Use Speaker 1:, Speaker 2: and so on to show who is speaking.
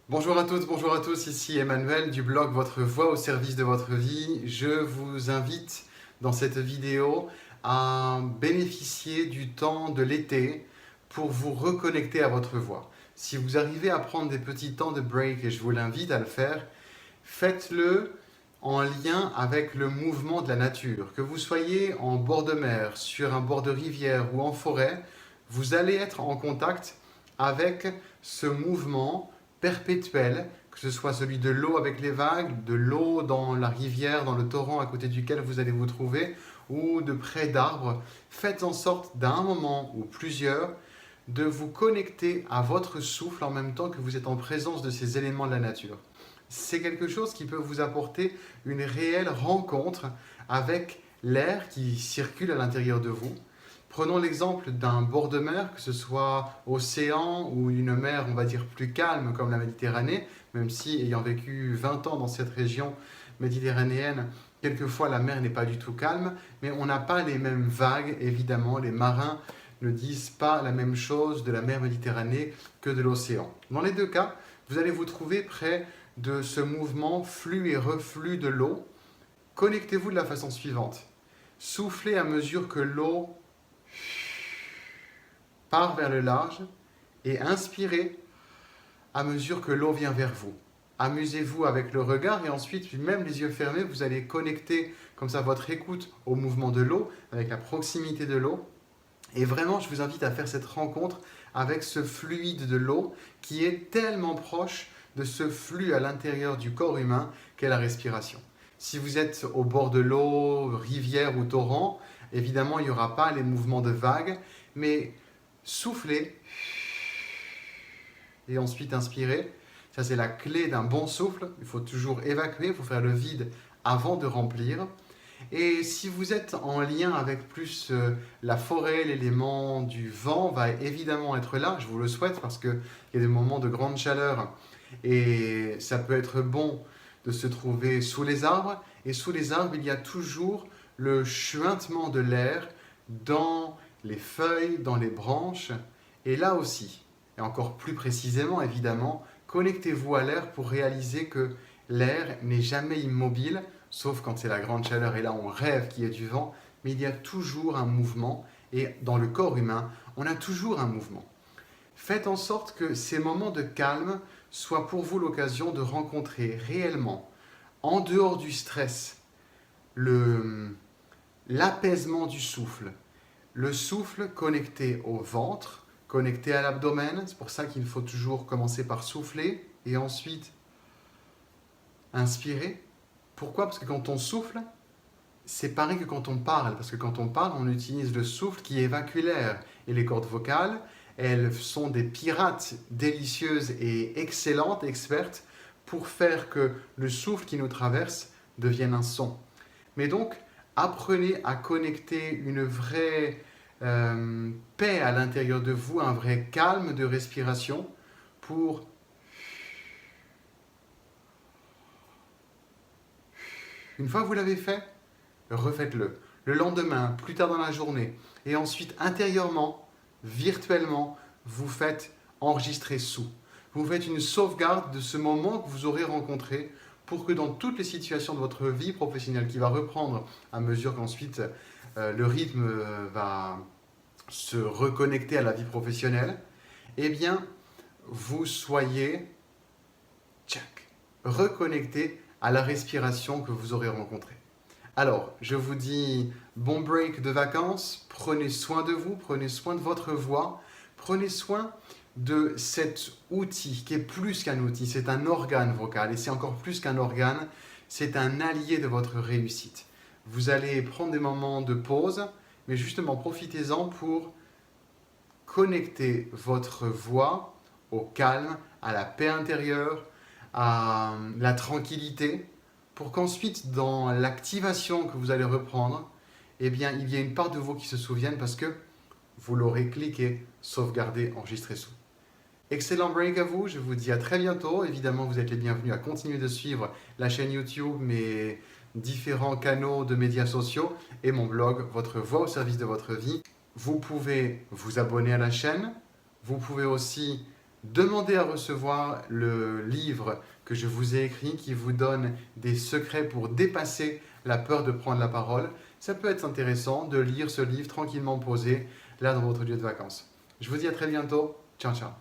Speaker 1: Bonjour à toutes, bonjour à tous, ici Emmanuel du blog Votre Voix au service de votre vie. Je vous invite dans cette vidéo à bénéficier du temps de l'été pour vous reconnecter à votre voix. Si vous arrivez à prendre des petits temps de break, et je vous l'invite à le faire, faites-le en lien avec le mouvement de la nature. Que vous soyez en bord de mer, sur un bord de rivière ou en forêt, vous allez être en contact avec ce mouvement perpétuel, que ce soit celui de l'eau avec les vagues, de l'eau dans la rivière, dans le torrent à côté duquel vous allez vous trouver, ou de près d'arbres. Faites en sorte d'un moment ou plusieurs de vous connecter à votre souffle en même temps que vous êtes en présence de ces éléments de la nature. C'est quelque chose qui peut vous apporter une réelle rencontre avec l'air qui circule à l'intérieur de vous. Prenons l'exemple d'un bord de mer, que ce soit océan ou une mer, on va dire, plus calme comme la Méditerranée, même si, ayant vécu 20 ans dans cette région méditerranéenne, quelquefois la mer n'est pas du tout calme, mais on n'a pas les mêmes vagues, évidemment. Les marins ne disent pas la même chose de la mer Méditerranée que de l'océan. Dans les deux cas, vous allez vous trouver près de ce mouvement flux et reflux de l'eau. Connectez-vous de la façon suivante. Soufflez à mesure que l'eau part vers le large et inspirez à mesure que l'eau vient vers vous. Amusez-vous avec le regard et ensuite, même les yeux fermés, vous allez connecter comme ça votre écoute au mouvement de l'eau, avec la proximité de l'eau. Et vraiment, je vous invite à faire cette rencontre avec ce fluide de l'eau qui est tellement proche de ce flux à l'intérieur du corps humain qu'est la respiration. Si vous êtes au bord de l'eau, rivière ou torrent, évidemment, il n'y aura pas les mouvements de vagues, mais soufflez et ensuite inspirez. Ça, c'est la clé d'un bon souffle. Il faut toujours évacuer, il faut faire le vide avant de remplir. Et si vous êtes en lien avec plus la forêt, l'élément du vent va évidemment être là, je vous le souhaite, parce qu'il y a des moments de grande chaleur et ça peut être bon de se trouver sous les arbres. Et sous les arbres, il y a toujours le chuintement de l'air dans les feuilles, dans les branches. Et là aussi, et encore plus précisément évidemment, connectez-vous à l'air pour réaliser que l'air n'est jamais immobile, sauf quand c'est la grande chaleur et là on rêve qu'il y ait du vent, mais il y a toujours un mouvement et dans le corps humain, on a toujours un mouvement. Faites en sorte que ces moments de calme soient pour vous l'occasion de rencontrer réellement, en dehors du stress, l'apaisement du souffle, le souffle connecté au ventre, connecté à l'abdomen. C'est pour ça qu'il faut toujours commencer par souffler et ensuite inspirer. Pourquoi? Parce que quand on souffle, c'est pareil que quand on parle. Parce que quand on parle, on utilise le souffle qui évacue l'air. Et les cordes vocales, elles sont des pirates délicieuses et excellentes, expertes, pour faire que le souffle qui nous traverse devienne un son. Mais donc, apprenez à connecter une vraie paix à l'intérieur de vous, un vrai calme de respiration pour une fois que vous l'avez fait, refaites-le. Le lendemain, plus tard dans la journée, et ensuite intérieurement, virtuellement, vous faites enregistrer sous. Vous faites une sauvegarde de ce moment que vous aurez rencontré pour que dans toutes les situations de votre vie professionnelle qui va reprendre à mesure qu'ensuite le rythme va se reconnecter à la vie professionnelle, eh bien, vous soyez reconnecté à la respiration que vous aurez rencontrée. Alors, je vous dis bon break de vacances, prenez soin de vous, prenez soin de votre voix, prenez soin de cet outil qui est plus qu'un outil, c'est un organe vocal et c'est encore plus qu'un organe, c'est un allié de votre réussite. Vous allez prendre des moments de pause, mais justement profitez-en pour connecter votre voix au calme, à la paix intérieure, à la tranquillité, pour qu'ensuite, dans l'activation que vous allez reprendre, eh bien, il y ait une part de vous qui se souvienne parce que vous l'aurez cliqué, sauvegardé, enregistré sous. Excellent break à vous, je vous dis à très bientôt. Évidemment, vous êtes les bienvenus à continuer de suivre la chaîne YouTube, mes différents canaux de médias sociaux et mon blog, Votre Voix au service de votre vie. Vous pouvez vous abonner à la chaîne, vous pouvez aussi Demandez à recevoir le livre que je vous ai écrit qui vous donne des secrets pour dépasser la peur de prendre la parole. Ça peut être intéressant de lire ce livre tranquillement posé là dans votre lieu de vacances. Je vous dis à très bientôt. Ciao, ciao.